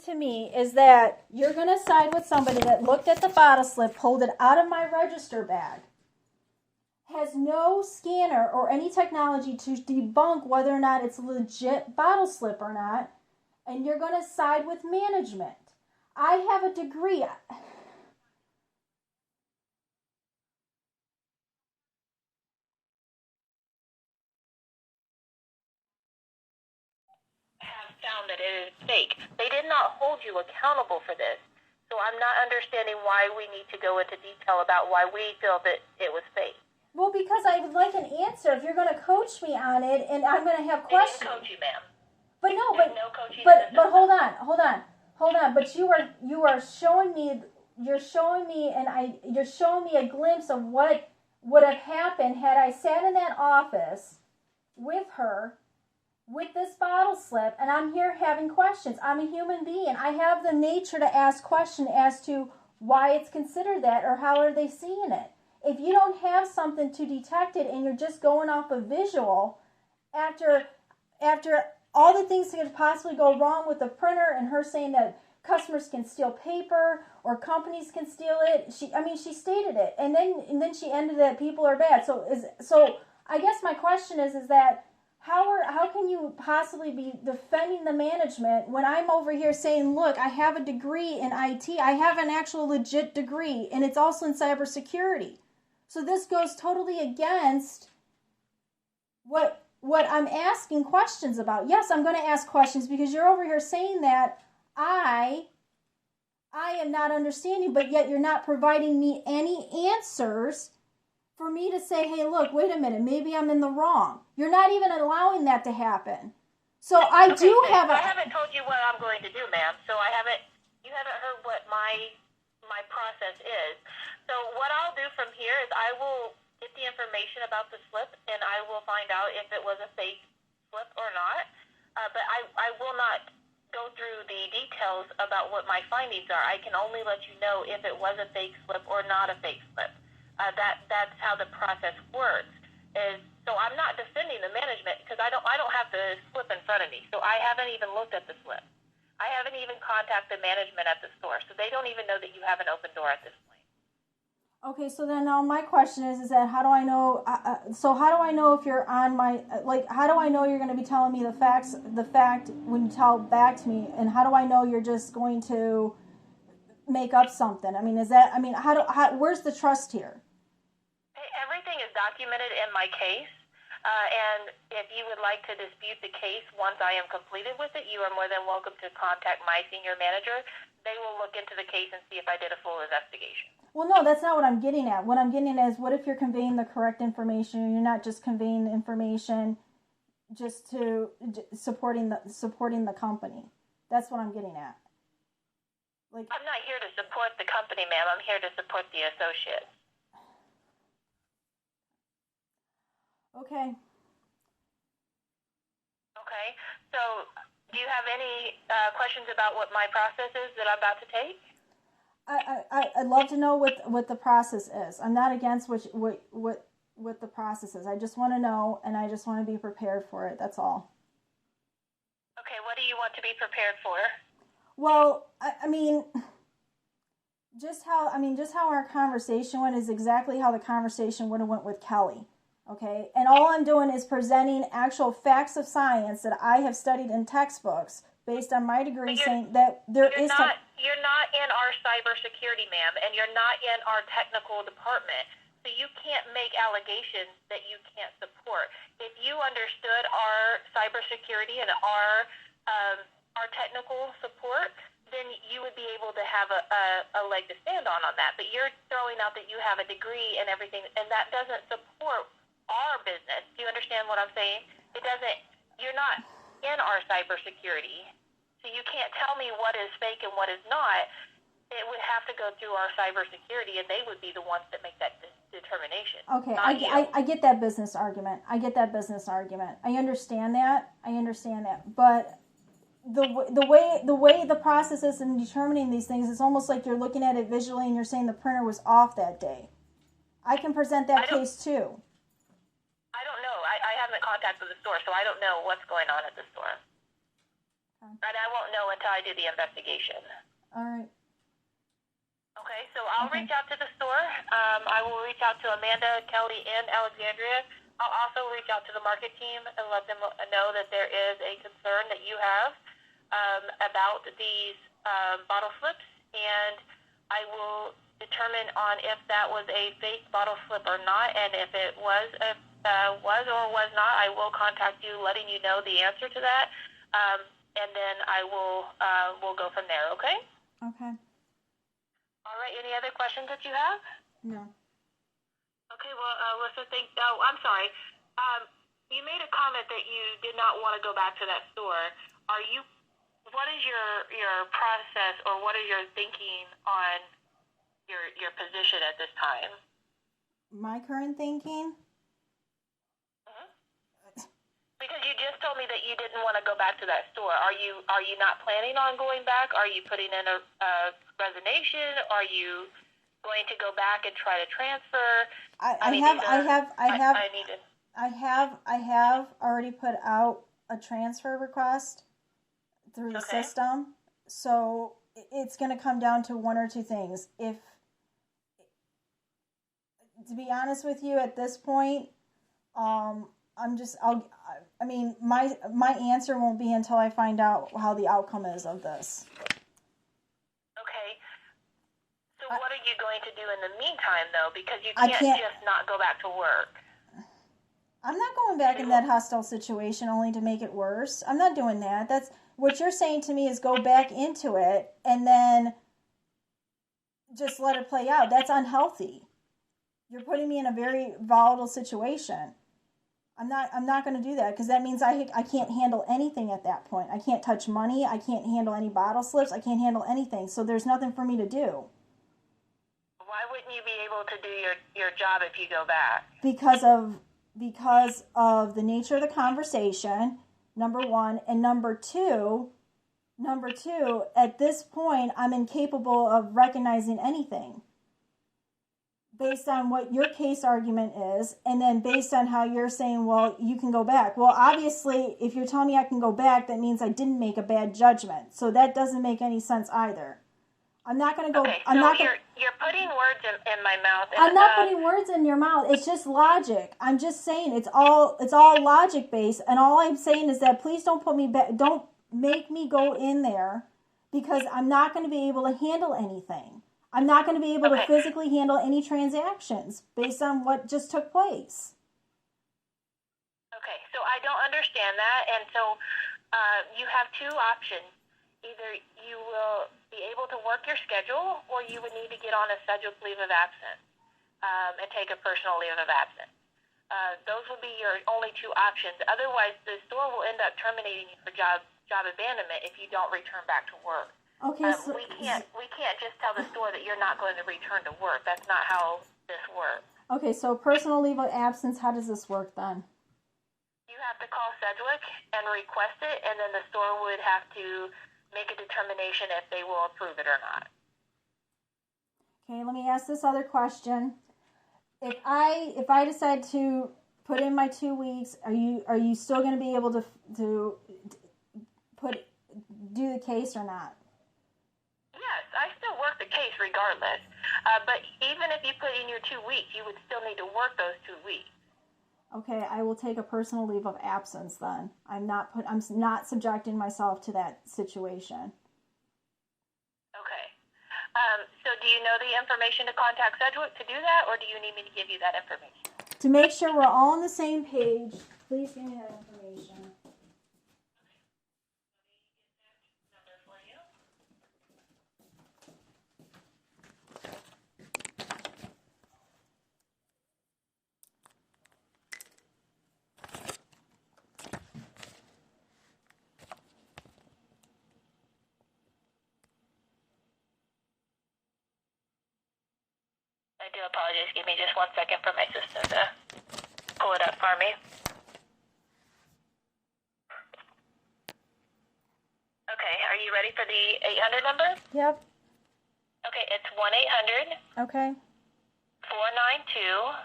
to me is that you're going to side with somebody that looked at the bottle slip, pulled it out of my register bag, has no scanner or any technology to debunk whether or not it's a legit bottle slip or not, and you're going to side with management. I have a degree. Have found that it is fake. They did not hold you accountable for this. So I'm not understanding why we need to go into detail about why we feel that it was fake. Well, because I would like an answer. If you're going to coach me on it, and I'm going to have questions. They didn't coach you, ma'am. But no, no coaching. But hold on. But you are showing me. You're showing me a glimpse of what would have happened had I sat in that office with her, with this bottle slip, and I'm here having questions. I'm a human being. I have the nature to ask questions as to why it's considered that or how are they seeing it. If you don't have something to detect it and you're just going off a visual, after all the things that could possibly go wrong with the printer and her saying that customers can steal paper or companies can steal it, she stated it, and then she ended that people are bad. So I guess my question is that how can you possibly be defending the management when I'm over here saying, look, I have a degree in IT, I have an actual legit degree, and it's also in cybersecurity. So this goes totally against what I'm asking questions about. Yes, I'm going to ask questions because you're over here saying that I am not understanding, but yet you're not providing me any answers for me to say, hey, look, wait a minute, maybe I'm in the wrong. You're not even allowing that to happen. So I haven't told you what I'm going to do, ma'am. So you haven't heard what my process is. So what I'll do from here is I will get the information about the slip, and I will find out if it was a fake slip or not. But I will not go through the details about what my findings are. I can only let you know if it was a fake slip or not a fake slip. That's how the process works. So I'm not defending the management because I don't have the slip in front of me. So I haven't even looked at the slip. I haven't even contacted management at the store, so they don't even know that you have an open door at this point. Okay, so then now my question is that how do I know? So how do I know if you're on my how do I know you're going to be telling me the fact when you tell back to me, and how do I know you're just going to make up something? Where's the trust here? Everything is documented in my case. And if you would like to dispute the case once I am completed with it, you are more than welcome to contact my senior manager. They will look into the case and see if I did a full investigation. Well, no, that's not what I'm getting at. What I'm getting at is what if you're conveying the correct information and you're not just conveying information just to supporting the company. That's what I'm getting at. I'm not here to support the company, ma'am. I'm here to support the associates. Okay. Okay. So, do you have any questions about what my process is that I'm about to take? I'd love to know what the process is. I'm not against what the process is. I just want to know, and I just want to be prepared for it. That's all. Okay. What do you want to be prepared for? Well, just how our conversation went is exactly how the conversation would have went with Kelly. Okay, and all I'm doing is presenting actual facts of science that I have studied in textbooks based on my degree, saying that there is. You're not in our cybersecurity, ma'am, and you're not in our technical department, so you can't make allegations that you can't support. If you understood our cybersecurity and our technical support, then you would be able to have a leg to stand on that. But you're throwing out that you have a degree and everything, and that doesn't support our business. Do you understand what I'm saying? You're not in our cybersecurity, so you can't tell me what is fake and what is not. It would have to go through our cybersecurity, and they would be the ones that make that determination. Okay, I get that business argument. I understand that. But the way the process is in determining these things, it's almost like you're looking at it visually and you're saying the printer was off that day. I can present that case too. I don't know. I haven't contacted the store, so I don't know what's going on at the store. And I won't know until I do the investigation. All right. Okay, so I'll reach out to the store. I will reach out to Amanda, Kelly, and Alexandria. I'll also reach out to the market team and let them know that there is a concern that you have about these bottle flips, and I will determine on if that was a fake bottle flip or not, and if it was or was not, I will contact you, letting you know the answer to that, and then I will we'll go from there. Okay. Okay. All right. Any other questions that you have? No. Okay. Well, Alyssa, I'm sorry. You made a comment that you did not want to go back to that store. What is your process, or what is your thinking on your position at this time? My current thinking? Because you just told me that you didn't want to go back to that store. Are you not planning on going back? Are you putting in a resignation? Are you going to go back and try to transfer? I have already put out a transfer request through the system. So it's going to come down to one or two things. To be honest with you, at this point, my answer won't be until I find out how the outcome is of this. Okay. So what are you going to do in the meantime, though? Because you can't just not go back to work. I'm not going back in that hostile situation only to make it worse. I'm not doing that. That's what you're saying to me is go back into it and then just let it play out. That's unhealthy. You're putting me in a very volatile situation. I'm not going to do that, because that means I can't handle anything at that point. I can't touch money. I can't handle any bottle slips. I can't handle anything. So there's nothing for me to do. Why wouldn't you be able to do your job if you go back? Because of the nature of the conversation, number one, and number two, at this point, I'm incapable of recognizing anything based on what your case argument is, and then based on how you're saying, well, you can go back. Well, obviously, if you're telling me I can go back, that means I didn't make a bad judgment. So that doesn't make any sense either. I'm not going to go. Okay, you're putting words in my mouth. I'm not putting words in your mouth. It's just logic. I'm just saying it's all logic based, and all I'm saying is that please don't put me back. Don't make me go in there, because I'm not going to be able to handle anything. I'm not going to be able to physically handle any transactions based on what just took place. Okay, so I don't understand that, and so you have two options. Either you will be able to work your schedule, or you would need to get on a scheduled leave of absence and take a personal leave of absence. Those will be your only two options. Otherwise, the store will end up terminating you for job abandonment if you don't return back to work. Okay, so we can't just tell the store that you're not going to return to work. That's not how this works. Okay, so personal leave of absence, how does this work then? You have to call Sedgwick and request it, and then the store would have to make a determination if they will approve it or not. Okay, let me ask this other question. If I decide to put in my 2 weeks, are you still going to be able to do the case or not? Yes, I still work the case regardless. But even if you put in your 2 weeks, you would still need to work those 2 weeks. Okay, I will take a personal leave of absence then. I'm not subjecting myself to that situation. Okay. So do you know the information to contact Sedgwick to do that, or do you need me to give you that information? To make sure we're all on the same page, please give me that information. I do apologize. Give me just 1 second for my system to pull it up for me. Okay, are you ready for the 800 number? Yep. Okay, it's 1-800. Okay. 492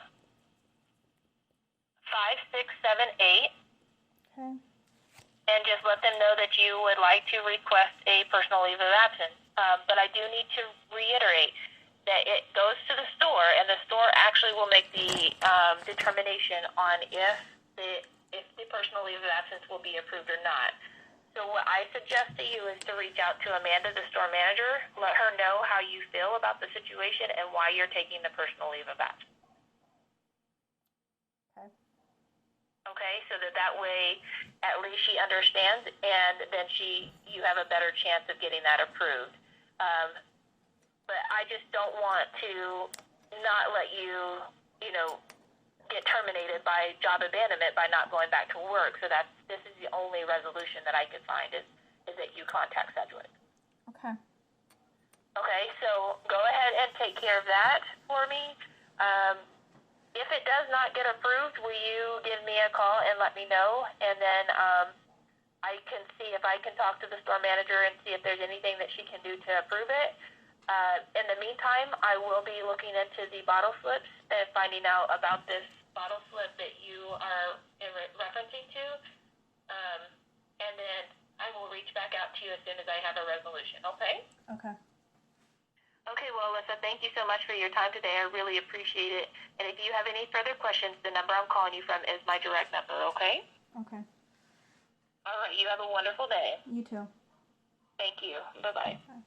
5678. Okay. and just let them know that you would like to request a personal leave of absence. But I do need to reiterate that it goes to the store, and the store actually will make the determination on if the personal leave of absence will be approved or not. So what I suggest to you is to reach out to Amanda, the store manager, let her know how you feel about the situation and why you're taking the personal leave of absence. Okay. Okay, so that way at least she understands, and then you have a better chance of getting that approved. But I just don't want to not let you, get terminated by job abandonment by not going back to work. So this is the only resolution that I could find is that you contact Sedgwick. Okay. Okay, so go ahead and take care of that for me. If it does not get approved, will you give me a call and let me know? And then I can see if I can talk to the store manager and see if there's anything that she can do to approve it. In the meantime, I will be looking into the bottle slips and finding out about this bottle slip that you are referencing to. And then I will reach back out to you as soon as I have a resolution, okay? Okay. Okay, well, Alyssa, thank you so much for your time today. I really appreciate it. And if you have any further questions, the number I'm calling you from is my direct number, okay? Okay. All right, you have a wonderful day. You too. Thank you. Bye-bye. Bye.